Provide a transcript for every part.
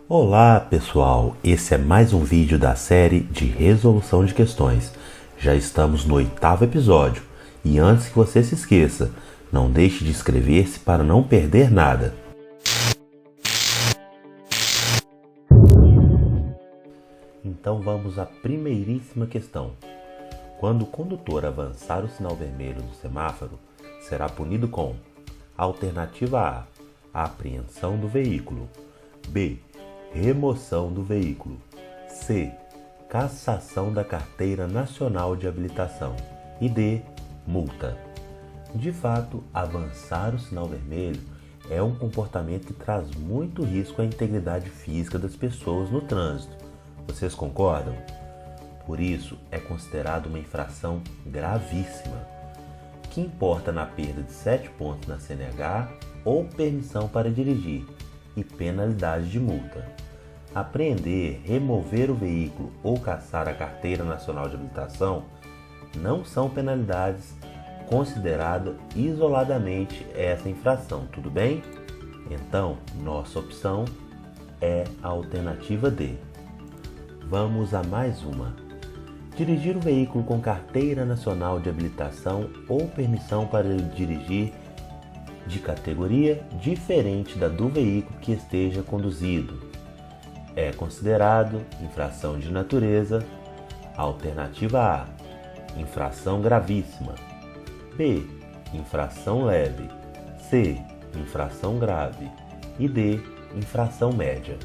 Olá pessoal, esse é mais um vídeo da série de resolução de questões. Já estamos no 8º episódio e antes que você se esqueça, não deixe de inscrever-se para não perder nada. Então vamos à primeiríssima questão. Quando o condutor avançar o sinal vermelho do semáforo, será punido com: alternativa A, apreensão do veículo, B, remoção do veículo, C, cassação da carteira nacional de habilitação e D, multa. De fato, avançar o sinal vermelho é um comportamento que traz muito risco à integridade física das pessoas no trânsito. Vocês concordam? Por isso, é considerado uma infração gravíssima, que importa na perda de 7 pontos na CNH ou permissão para dirigir e penalidade de multa. Apreender, remover o veículo ou cassar a carteira nacional de habilitação não são penalidades consideradas isoladamente essa infração, tudo bem? Então, nossa opção é a alternativa D. Vamos a mais uma. Dirigir o veículo com carteira nacional de habilitação ou permissão para dirigir de categoria diferente da do veículo que esteja conduzido é considerado infração de natureza. Alternativa A, infração gravíssima, B, infração leve, C, infração grave e D, infração média.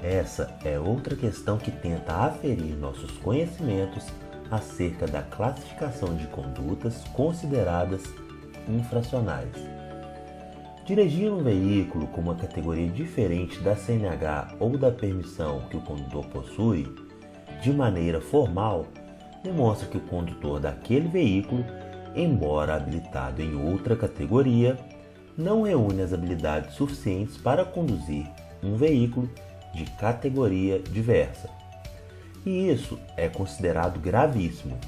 Essa é outra questão que tenta aferir nossos conhecimentos acerca da classificação de condutas consideradas infracionais. Dirigir um veículo com uma categoria diferente da CNH ou da permissão que o condutor possui, de maneira formal, demonstra que o condutor daquele veículo, embora habilitado em outra categoria, não reúne as habilidades suficientes para conduzir um veículo de categoria diversa. E isso é considerado gravíssimo,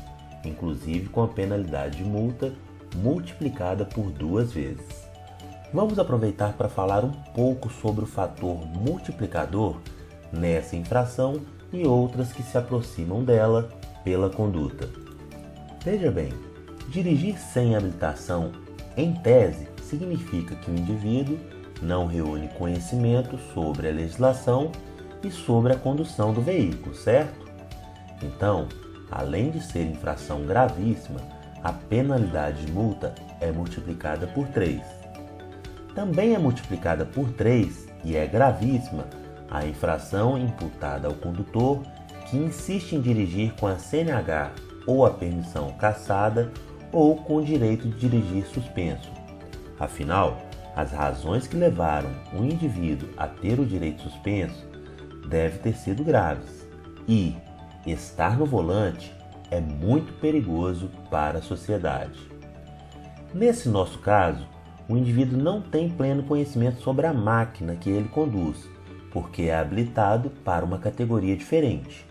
inclusive com a penalidade de multa multiplicada por 2 vezes. Vamos aproveitar para falar um pouco sobre o fator multiplicador nessa infração e outras que se aproximam dela pela conduta. Veja bem, dirigir sem habilitação, em tese, significa que o indivíduo não reúne conhecimento sobre a legislação e sobre a condução do veículo, certo? Então, além de ser infração gravíssima, a penalidade de multa é multiplicada por 3. Também é multiplicada por 3 e é gravíssima a infração imputada ao condutor que insiste em dirigir com a CNH ou a permissão cassada ou com o direito de dirigir suspenso. Afinal, as razões que levaram o indivíduo a ter o direito suspenso devem ter sido graves e estar no volante é muito perigoso para a sociedade. Nesse nosso caso, o indivíduo não tem pleno conhecimento sobre a máquina que ele conduz, porque é habilitado para uma categoria diferente.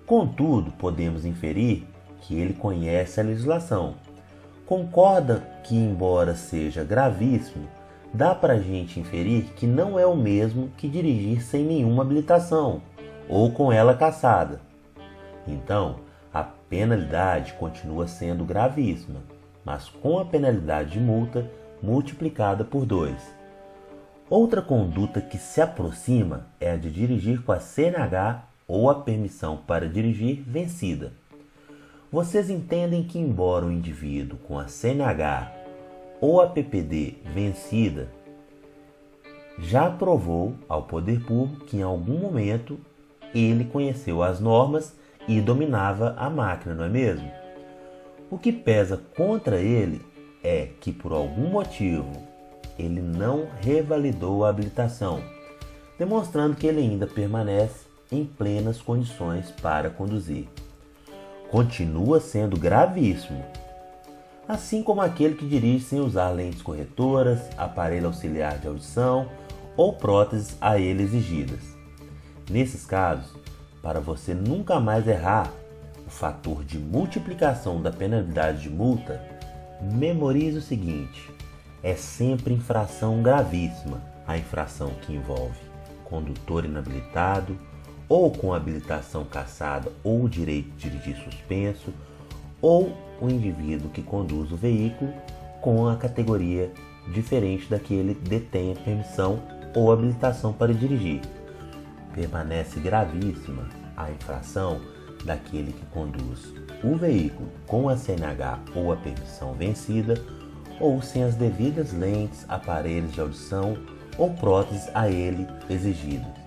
Contudo, podemos inferir que ele conhece a legislação. Concorda que, embora seja gravíssimo, dá para a gente inferir que não é o mesmo que dirigir sem nenhuma habilitação ou com ela cassada. Então, a penalidade continua sendo gravíssima, mas com a penalidade de multa multiplicada por 2. Outra conduta que se aproxima é a de dirigir com a CNH ou a permissão para dirigir vencida. Vocês entendem que, embora o indivíduo com a CNH ou a PPD vencida já provou ao poder público que em algum momento ele conheceu as normas e dominava a máquina, não é mesmo? O que pesa contra ele é que, por algum motivo, ele não revalidou a habilitação, demonstrando que ele ainda permanece em plenas condições para conduzir. Continua sendo gravíssimo, assim como aquele que dirige sem usar lentes corretoras, aparelho auxiliar de audição ou próteses a ele exigidas. Nesses casos, para você nunca mais errar o fator de multiplicação da penalidade de multa, memorize o seguinte: é sempre infração gravíssima a infração que envolve condutor inabilitado, ou com habilitação cassada ou direito de dirigir suspenso, ou o indivíduo que conduz o veículo com a categoria diferente da que ele detém a permissão ou habilitação para dirigir. Permanece gravíssima a infração daquele que conduz o veículo com a CNH ou a permissão vencida, ou sem as devidas lentes, aparelhos de audição ou próteses a ele exigidas.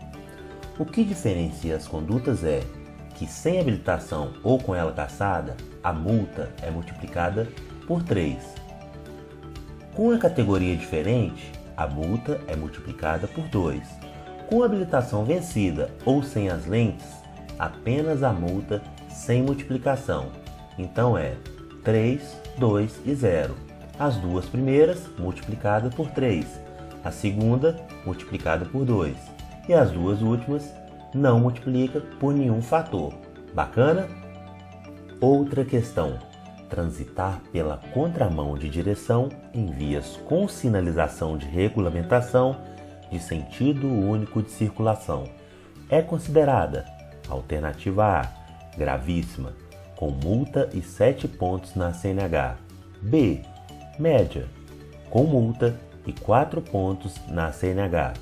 O que diferencia as condutas é que, sem habilitação ou com ela cassada, a multa é multiplicada por 3. Com a categoria diferente, a multa é multiplicada por 2. Com a habilitação vencida ou sem as lentes, apenas a multa sem multiplicação. Então é 3, 2 e 0. As duas primeiras multiplicadas por 3, a segunda multiplicada por 2 e as duas últimas não multiplica por nenhum fator. Bacana? Outra questão: transitar pela contramão de direção em vias com sinalização de regulamentação de sentido único de circulação é considerada alternativa A, gravíssima, com multa e 7 pontos na CNH. B, média, com multa e 4 pontos na CNH.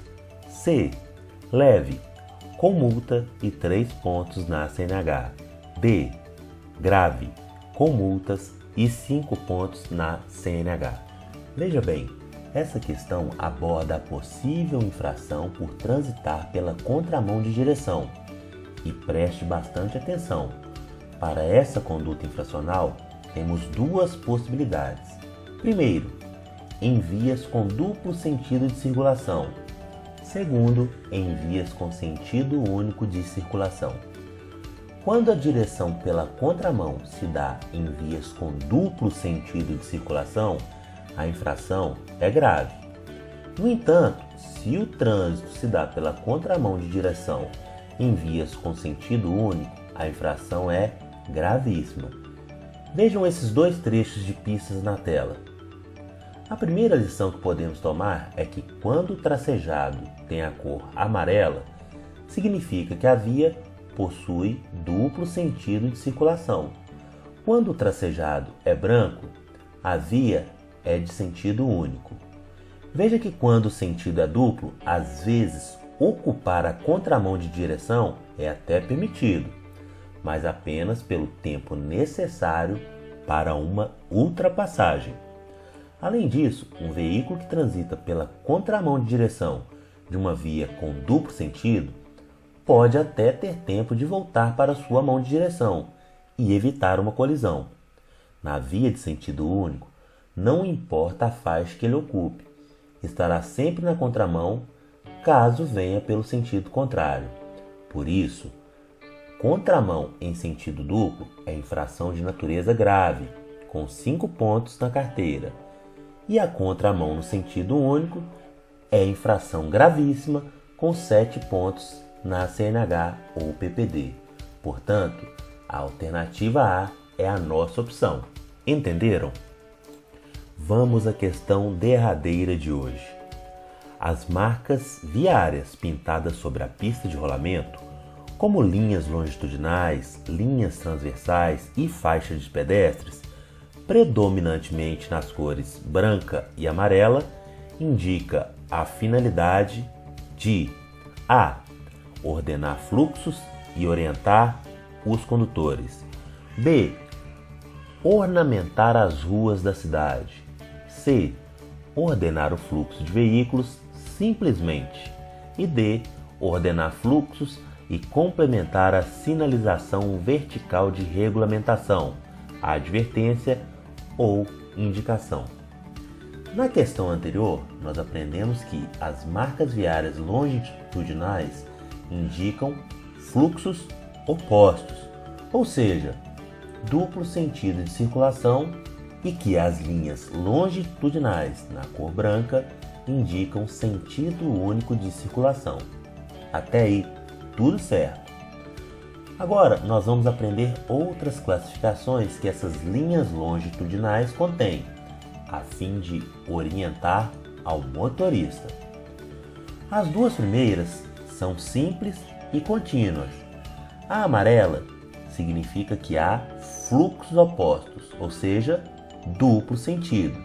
C, leve, com multa e 3 pontos na CNH. D, grave, com multas e 5 pontos na CNH. Veja bem, essa questão aborda a possível infração por transitar pela contramão de direção. E preste bastante atenção. Para essa conduta infracional, temos duas possibilidades. Primeiro, em vias com duplo sentido de circulação. Segundo, em vias com sentido único de circulação. Quando a direção pela contramão se dá em vias com duplo sentido de circulação, a infração é grave. No entanto, se o trânsito se dá pela contramão de direção em vias com sentido único, a infração é gravíssima. Vejam esses dois trechos de pistas na tela. A primeira lição que podemos tomar é que quando o tracejado tem a cor amarela, significa que a via possui duplo sentido de circulação. Quando o tracejado é branco, a via é de sentido único. Veja que quando o sentido é duplo, às vezes ocupar a contramão de direção é até permitido, mas apenas pelo tempo necessário para uma ultrapassagem. Além disso, um veículo que transita pela contramão de direção de uma via com duplo sentido pode até ter tempo de voltar para sua mão de direção e evitar uma colisão. Na via de sentido único, não importa a faixa que ele ocupe, estará sempre na contramão caso venha pelo sentido contrário. Por isso, contramão em sentido duplo é infração de natureza grave, com 5 pontos na carteira, e a contramão no sentido único é infração gravíssima, com 7 pontos na CNH ou PPD. Portanto, a alternativa A é a nossa opção. Entenderam? Vamos à questão derradeira de hoje. As marcas viárias pintadas sobre a pista de rolamento, como linhas longitudinais, linhas transversais e faixas de pedestres, predominantemente nas cores branca e amarela, indica a finalidade de A. Ordenar fluxos e orientar os condutores. B. Ornamentar as ruas da cidade. C. Ordenar o fluxo de veículos simplesmente. E D. Ordenar fluxos e complementar a sinalização vertical de regulamentação, advertência ou indicação. Na questão anterior, nós aprendemos que as marcas viárias longitudinais indicam fluxos opostos, ou seja, duplo sentido de circulação, e que as linhas longitudinais na cor branca indicam sentido único de circulação. Até aí, tudo certo. Agora, nós vamos aprender outras classificações que essas linhas longitudinais contêm, a fim de orientar ao motorista. As duas primeiras são simples e contínuas. A amarela significa que há fluxos opostos, ou seja, duplo sentido.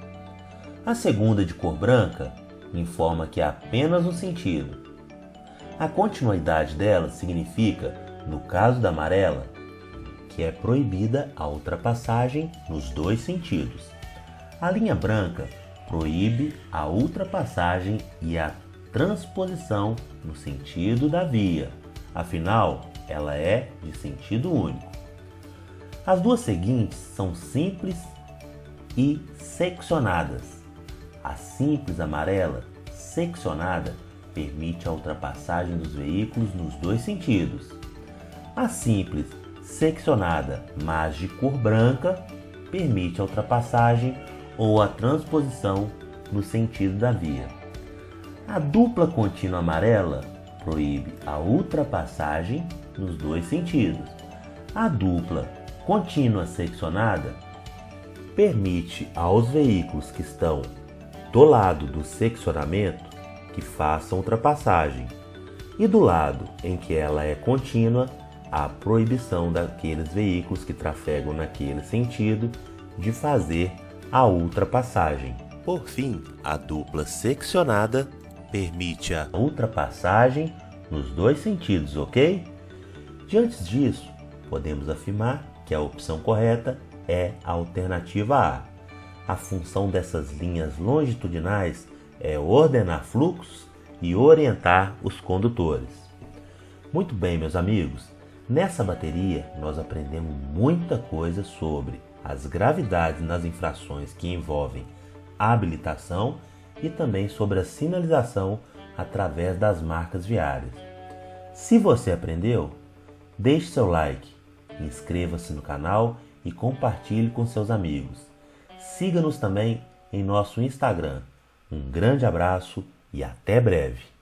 A segunda, de cor branca, informa que há apenas um sentido. A continuidade dela significa, no caso da amarela, que é proibida a ultrapassagem nos dois sentidos. A linha branca proíbe a ultrapassagem e a transposição no sentido da via, afinal, ela é de sentido único. As duas seguintes são simples e seccionadas. A simples amarela seccionada permite a ultrapassagem dos veículos nos dois sentidos. A simples seccionada, mas de cor branca, permite a ultrapassagem ou a transposição no sentido da via. A dupla contínua amarela proíbe a ultrapassagem nos dois sentidos. A dupla contínua seccionada permite aos veículos que estão do lado do seccionamento que façam ultrapassagem, e do lado em que ela é contínua, a proibição daqueles veículos que trafegam naquele sentido de fazer a ultrapassagem. Por fim, a dupla seccionada permite a ultrapassagem nos dois sentidos, ok? Diante disso, podemos afirmar que a opção correta é a alternativa A. A função dessas linhas longitudinais é ordenar fluxos e orientar os condutores. Muito bem, meus amigos, nessa bateria nós aprendemos muita coisa sobre as gravidades nas infrações que envolvem a habilitação e também sobre a sinalização através das marcas viárias. Se você aprendeu, deixe seu like, inscreva-se no canal e compartilhe com seus amigos. Siga-nos também em nosso Instagram. Um grande abraço e até breve!